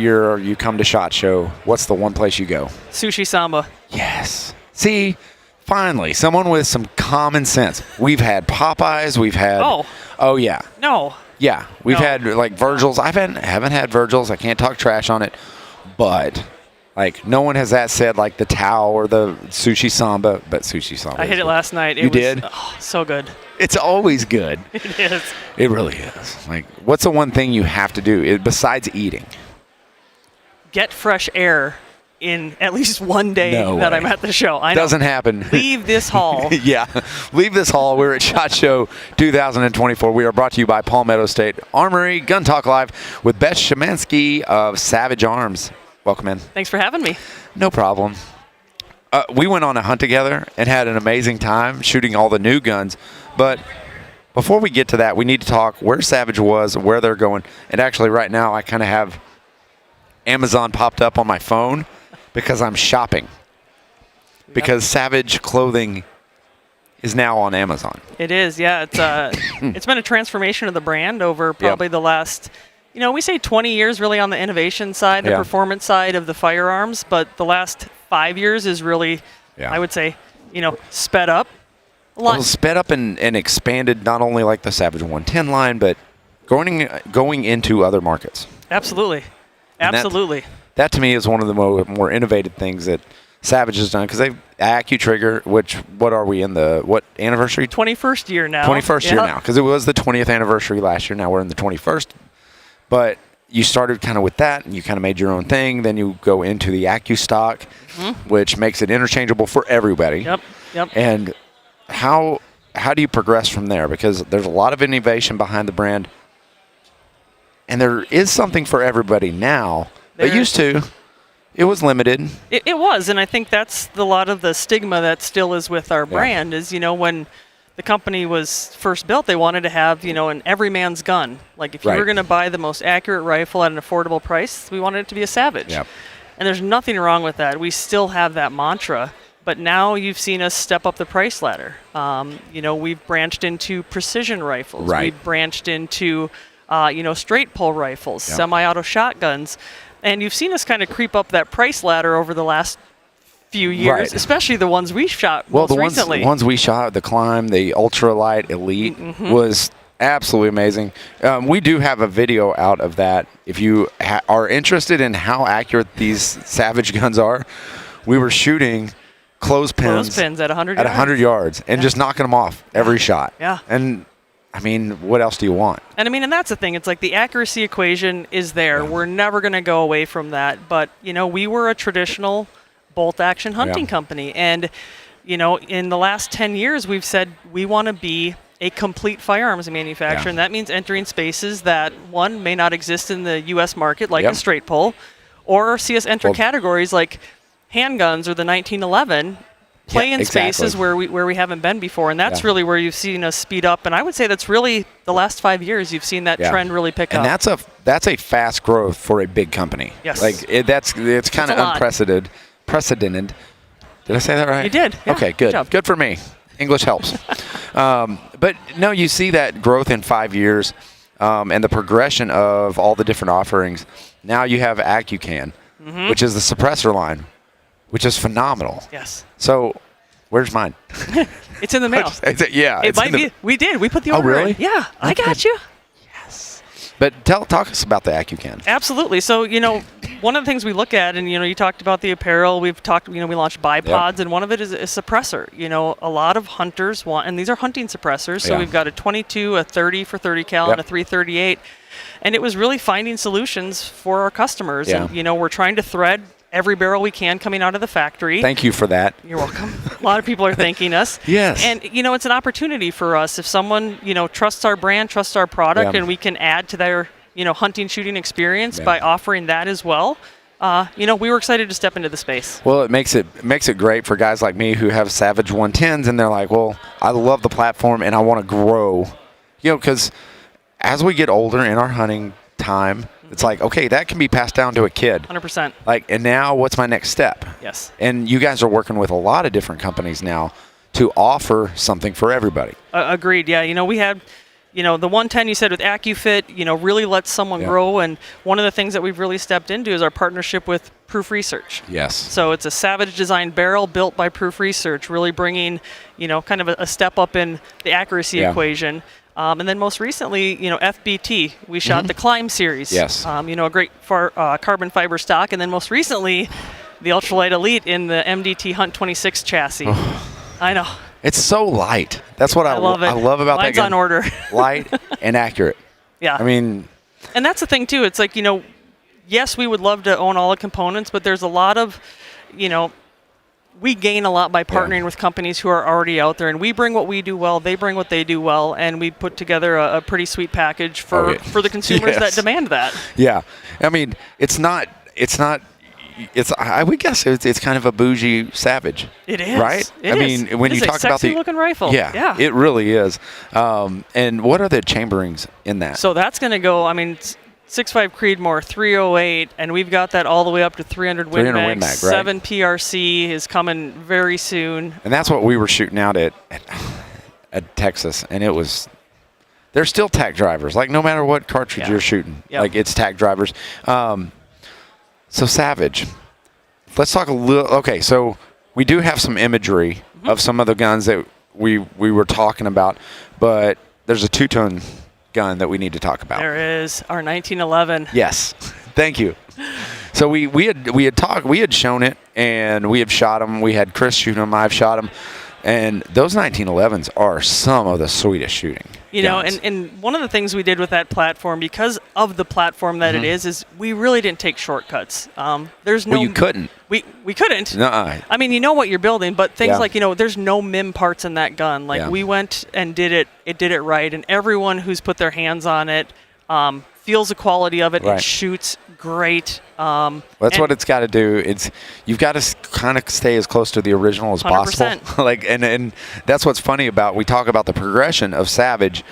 year you come to SHOT Show, what's the one place you go? Sushi Samba. Yes. See, finally, someone with some common sense. We've had Popeyes. We've had. Oh yeah. No. Yeah, we've No. had like Virgil's. I haven't had Virgil's. I can't talk trash on it, but like no one has that said like the Tao or the Sushi Samba, but Sushi Samba. I hit it last night. You did? Oh, so good. It's always good. It is. It really is. Like, what's the one thing you have to do besides eating? Get fresh air in at least one day that I'm at the show. I know. Doesn't happen. Leave this hall. Yeah, leave this hall. We're at SHOT Show 2024. We are brought to you by Palmetto State Armory. Gun Talk Live with Beth Shimanski of Savage Arms. Welcome in. Thanks for having me. No problem. We went on a hunt together and had an amazing time shooting all the new guns. But before we get to that, we need to talk where Savage was, where they're going. And actually right now I kind of have Amazon popped up on my phone because I'm shopping. Yep. Because Savage clothing is now on Amazon. It is, yeah. It's it's been a transformation of the brand over probably the last, we say 20 years really on the innovation side, the performance side of the firearms, but the last 5 years is really, I would say, sped up. Well, sped up and expanded not only like the Savage 110 line, but going into other markets. Absolutely. Absolutely. That to me is one of the more innovative things that Savage has done, because they've AccuTrigger, which, what are we in what anniversary? 21st year now. 21st year now, because it was the 20th anniversary last year. Now we're in the 21st. But you started kind of with that, and you kind of made your own thing. Then you go into the AccuStock, which makes it interchangeable for everybody. Yep. And how do you progress from there? Because there's a lot of innovation behind the brand, and there is something for everybody now. But used to, it was limited. It was, and I think that's a lot of the stigma that still is with our brand is, when the company was first built, they wanted to have, an everyman's gun. Like if you were going to buy the most accurate rifle at an affordable price, we wanted it to be a Savage. Yep. And there's nothing wrong with that. We still have that mantra. But now you've seen us step up the price ladder. We've branched into precision rifles. Right. We've branched into, straight pull rifles, semi-auto shotguns. And you've seen us kind of creep up that price ladder over the last few years, especially the ones we shot most recently. The ones we shot, the Climb, the Ultralight Elite, was absolutely amazing. We do have a video out of that. If you are interested in how accurate these Savage guns are, we were shooting clothespins at 100 yards and just knocking them off every shot. Yeah. And I mean, what else do you want? And and that's the thing. It's like the accuracy equation is there. Yeah. We're never going to go away from that. But, we were a traditional bolt action hunting company. And, in the last 10 years, we've said we want to be a complete firearms manufacturer. And that means entering spaces that, one, may not exist in the U.S. market, like a straight pull, or see us enter categories like handguns or the 1911, play in spaces where we haven't been before, and that's really where you've seen us speed up. And I would say that's really the last 5 years you've seen that trend really pick up. And that's a fast growth for a big company. Yes, it's kind of unprecedented. Did I say that right? You did. Yeah. Okay, good. Good for me. English helps. But no, you see that growth in 5 years, and the progression of all the different offerings. Now you have AccuCan, which is the suppressor line, which is phenomenal. Yes. So, where's mine? It's in the mail. It might be. We did. We put the order in. Yeah, okay. I got you. Yes. But talk us about the AccuCan. Absolutely. So, one of the things we look at, and, you talked about the apparel. We've talked, we launched bipods, and one of it is a suppressor. A lot of hunters want, and these are hunting suppressors. So we've got a 22, a 30 for 30 cal, and a 338. And it was really finding solutions for our customers. Yeah. And, we're trying to thread every barrel we can coming out of the factory. Thank you for that. You're welcome. A lot of people are thanking us. Yes. And, it's an opportunity for us. If someone, trusts our brand, trusts our product, and we can add to their, hunting, shooting experience by offering that as well, we were excited to step into the space. Well, it makes it great for guys like me who have Savage 110s, and they're like, well, I love the platform, and I want to grow. Because as we get older in our hunting time, it's like, okay, that can be passed down to a kid. 100%. And now what's my next step? Yes. And you guys are working with a lot of different companies now to offer something for everybody. Agreed. Yeah. We had, the 110 you said with AccuFit, really lets someone grow. And one of the things that we've really stepped into is our partnership with Proof Research. Yes. So it's a Savage designed barrel built by Proof Research, really bringing, kind of a step up in the accuracy equation. And then most recently, FBT, we shot the Climb series. Yes. A great carbon fiber stock. And then most recently, the Ultralight Elite in the MDT Hunt 26 chassis. I know. It's so light. That's what I love about Mine's that gun. On order. Light and accurate. Yeah. I mean. And that's the thing, too. It's like, yes, we would love to own all the components, but there's a lot of, we gain a lot by partnering with companies who are already out there, and we bring what we do well, they bring what they do well, and we put together a pretty sweet package for the consumers that demand that. Yeah. I mean, I would guess it's kind of a bougie Savage. It is. Right? It is. When you talk about the looking rifle. Yeah. It really is. And what are the chamberings in that? So that's going to go, 6.5 Creedmoor, 308, and we've got that all the way up to 300 Win Mag. Right? 7 PRC is coming very soon. And that's what we were shooting out at Texas, and they're still tack drivers. Like, no matter what cartridge you're shooting, like, it's tack drivers. So Savage, let's talk a little. Okay, so we do have some imagery of some of the guns that we were talking about, but there's a two-tone gun that we need to talk about. There is our 1911. Yes, thank you. So we had shown it, and we had shot them. We had Chris shoot them. I've shot them. And those 1911s are some of the sweetest shooting. And one of the things we did with that platform, because of the platform that it is we really didn't take shortcuts. There's no. Well, you couldn't. We couldn't. Nuh-uh. You know what you're building, but things like, there's no MIM parts in that gun. Like, we went and did it. It did it right, and everyone who's put their hands on it feels the quality of it. Right. It shoots great. That's what it's got to do. You've got to kind of stay as close to the original as 100%. Possible. and that's what's funny about, we talk about the progression of Savage,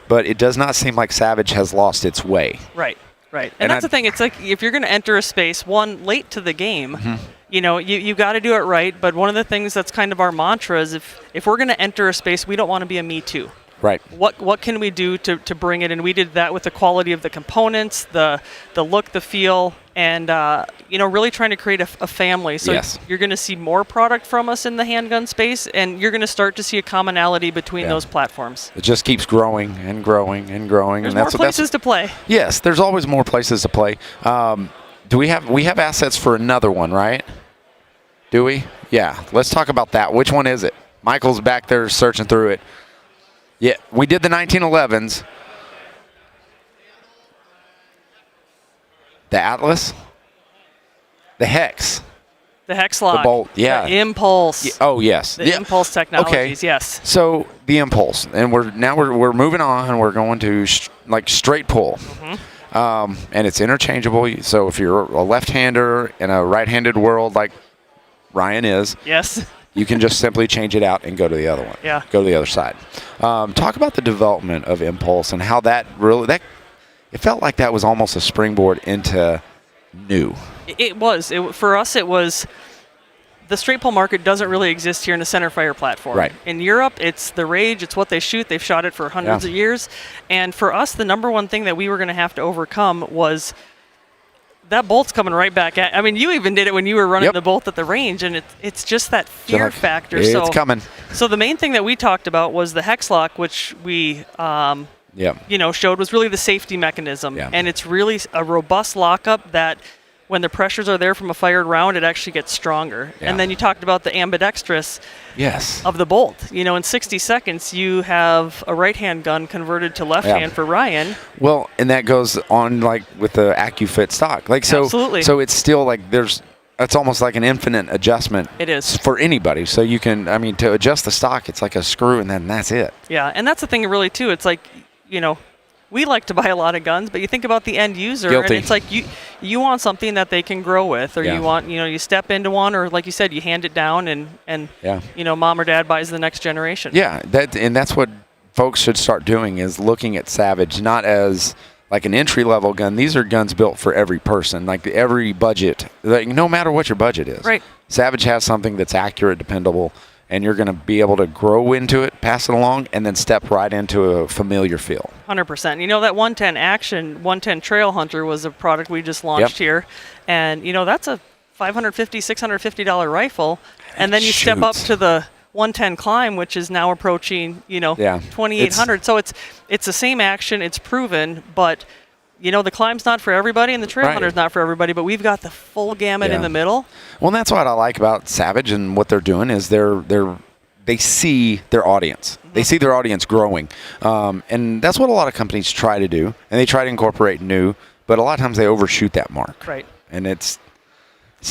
but it does not seem like Savage has lost its way. Right. And that's the thing. It's like, if you're going to enter a space, late to the game, you got to do it right. But one of the things that's kind of our mantra is if we're going to enter a space, we don't want to be a me too. Right. What can we do to bring it? And we did that with the quality of the components, the look, the feel, and really trying to create a family. So you're going to see more product from us in the handgun space, and you're going to start to see a commonality between those platforms. It just keeps growing and growing and growing. There's more places to play. Yes, there's always more places to play. Do we have assets for another one, right? Do we? Yeah. Let's talk about that. Which one is it? Michael's back there searching through it. Yeah, we did the 1911s. The Atlas. The Hex. The Hex Lock. The Bolt, yeah. The Impulse. Oh, yes. The Impulse technologies, yes. So the Impulse, and we're moving on. We're going to straight pull. And it's interchangeable. So if you're a left-hander in a right-handed world like Ryan is. Yes. You can just simply change it out and go to the other one. Yeah. Go to the other side. Talk about the development of Impulse and how it felt like that was almost a springboard into new. It was. For us, it was. The straight pull market doesn't really exist here in the centerfire platform. Right. In Europe, it's the rage. It's what they shoot. They've shot it for hundreds of years. And for us, the number one thing that we were going to have to overcome was that bolt's coming right back at. You even did it when you were running the bolt at the range, and it's just that fear factor. It's coming. So the main thing that we talked about was the hex lock, which we showed was really the safety mechanism, and it's really a robust lockup that when the pressures are there from a fired round, it actually gets stronger. And then you talked about the ambidextrous of the bolt. In 60 seconds, you have a right-hand gun converted to left-hand for Ryan. Well, and that goes on with the AccuFit stock. Absolutely. So it's still it's almost like an infinite adjustment. It is. For anybody. So you can, to adjust the stock, it's like a screw and then that's it. Yeah, and that's the thing really too. It's like, we like to buy a lot of guns, but you think about the end user, Guilty. and it's like you want something that they can grow with, or you want, you step into one, or like you said, you hand it down, and mom or dad buys the next generation. Yeah, that's what folks should start doing, is looking at Savage not as like an entry-level gun. These are guns built for every person, like every budget, no matter what your budget is. Right. Savage has something that's accurate, dependable, and you're going to be able to grow into it, pass it along, and then step right into a familiar feel. 100%. You know, that 110 Action 110 Trail Hunter was a product we just launched here, and you know, that's a $550, $650 rifle, and then you step up to the 110 Climb, which is now approaching, you know, 2,800. So it's the same action, it's proven, but you know, the Climb's not for everybody and the Trail Hunter's not for everybody, but we've got the full gamut in the middle. Well, and that's what I like about Savage and what they're doing is they see their audience. They see their audience growing. And that's what a lot of companies try to do, and they try to incorporate new, but a lot of times they overshoot that mark. Right. And it's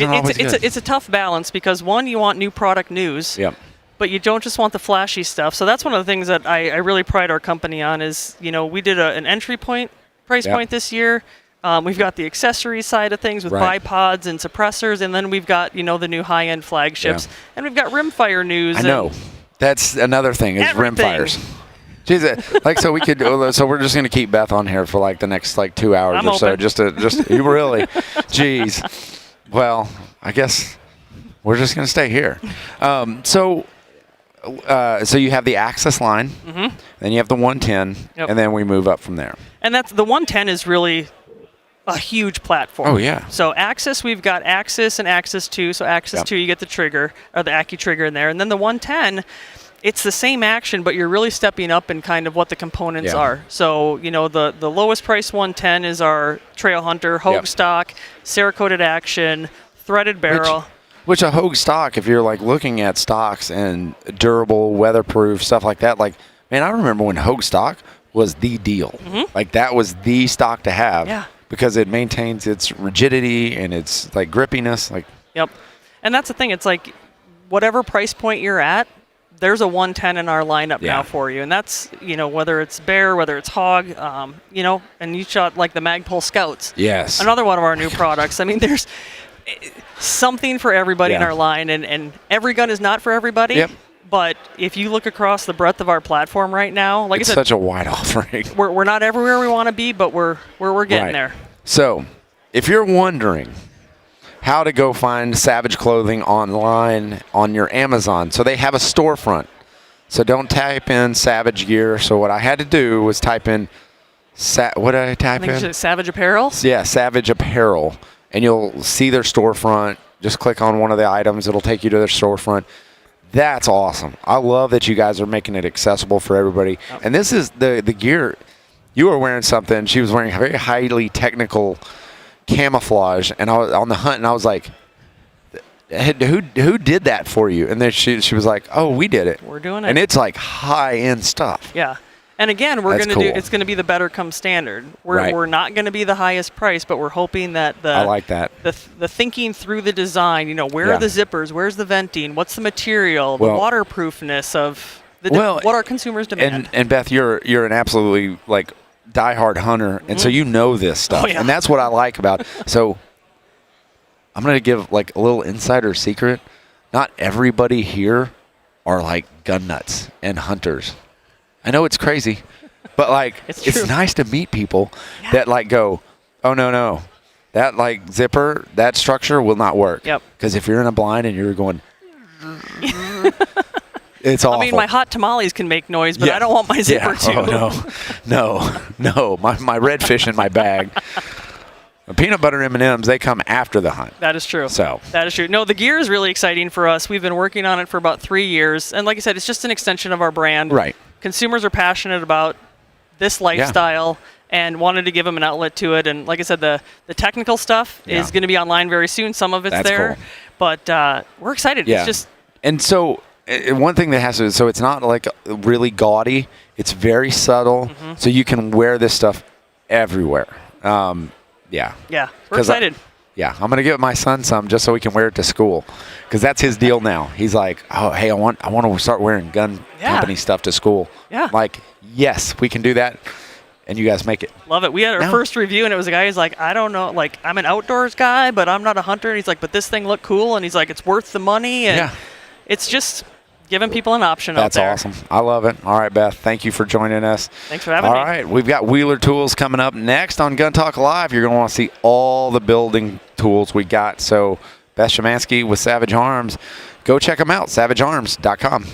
a tough balance because, one, you want new product news. Yep. But you don't just want the flashy stuff. So that's one of the things that I really pride our company on is, you know, we did an entry price point this year. We've got the accessory side of things with bipods and suppressors, and then we've got, you know, the new high-end flagships, and we've got rimfire news. I know. That's another thing is rimfires. Jeez, like so we could. So we're just gonna keep Beth on here for like the next like 2 hours I'm or so. open. Just you really, jeez. Well, I guess we're just gonna stay here. So you have the Axis line, then you have the 110, and then we move up from there. And that's the 110 is really a huge platform. Oh yeah. So Axis, we've got Axis and Axis 2. So Axis 2, you get the trigger or the Accu trigger in there, and then the 110. It's the same action, but you're really stepping up in kind of what the components are. So, you know, the lowest price 110 is our Trail Hunter, Hogue stock, Cerakoted action, threaded barrel. Which a Hogue stock, if you're like looking at stocks and durable, weatherproof, stuff like that, like, man, I remember when Hogue stock was the deal. Like that was the stock to have because it maintains its rigidity and its like grippiness. Like, and that's the thing. It's like whatever price point you're at, there's a 110 in our lineup now for you. And that's, you know, whether it's Bear, whether it's Hog, you know, and you shot like the Magpul Scouts. Yes. Another one of our new products. I mean, there's something for everybody in our line, and every gun is not for everybody. But if you look across the breadth of our platform right now, like it's I said, such a wide offering. We're not everywhere we want to be, but we're getting there. So if you're wondering how to go find Savage clothing online on your Amazon. So they have a storefront. So don't type in Savage gear. So what I had to do was type in, what did I type in? Savage Apparel? Yeah, Savage Apparel. And you'll see their storefront. Just click on one of the items. It'll take you to their storefront. That's awesome. I love that you guys are making it accessible for everybody. And this is the gear. You were wearing something. She was wearing a very highly technical camouflage, and I was on the hunt, and I was like, who did that for you? And then she was like, oh, we did it. We're doing it. And it's like high-end stuff. Yeah. And again, we're going to it's going to be the better come standard. We're not going to be the highest price, but we're hoping that I like that. The thinking through the design, you know, where are the zippers, where's the venting, what's the material, the waterproofness of what our consumers demand. And Beth, you're an absolutely like diehard hunter, and so you know this stuff. And that's what I like about it. So I'm going to give like a little insider secret. Not everybody here are like gun nuts and hunters. I know it's crazy, but like it's nice to meet people that like go, oh no, that like zipper, that structure will not work. Because if you're in a blind and you're going, it's awful. I mean, my hot tamales can make noise, but I don't want my zipper to. Oh no, my redfish in my bag. Peanut butter M&Ms, they come after the hunt. That is true. That is true. No, the gear is really exciting for us. We've been working on it for about 3 years, and like I said, it's just an extension of our brand. Right. Consumers are passionate about this lifestyle and wanted to give them an outlet to it. And like I said, the technical stuff is going to be online very soon. Some of it's there, but we're excited. It's just and so one thing that has to, so it's not like really gaudy. It's very subtle, so you can wear this stuff everywhere. We're excited. I'm going to give my son some just so he can wear it to school, because that's his deal now. He's like, oh, hey, I want to start wearing gun company stuff to school. Like, yes, we can do that, and you guys make it. Love it. We had our first review, and it was a guy who's like, I don't know, like, I'm an outdoors guy, but I'm not a hunter. And he's like, but this thing looked cool, and he's like, it's worth the money, and it's just giving people an option out there. That's awesome. I love it. All right, Beth, thank you for joining us. Thanks for having me. All right, we've got Wheeler Tools coming up next on Gun Talk Live. You're going to want to see all the building tools we got. So Beth Shimanski with Savage Arms. go check them out, savagearms.com.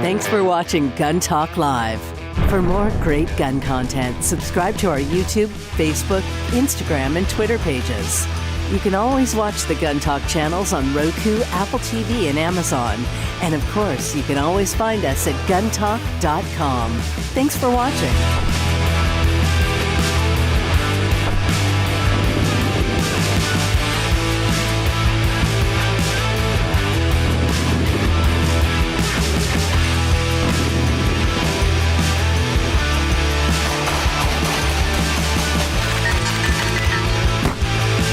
Thanks for watching Gun Talk Live. For more great gun content, subscribe to our YouTube, Facebook, Instagram, and Twitter pages. You can always watch the Gun Talk channels on Roku, Apple TV, and Amazon. And of course, you can always find us at guntalk.com. Thanks for watching.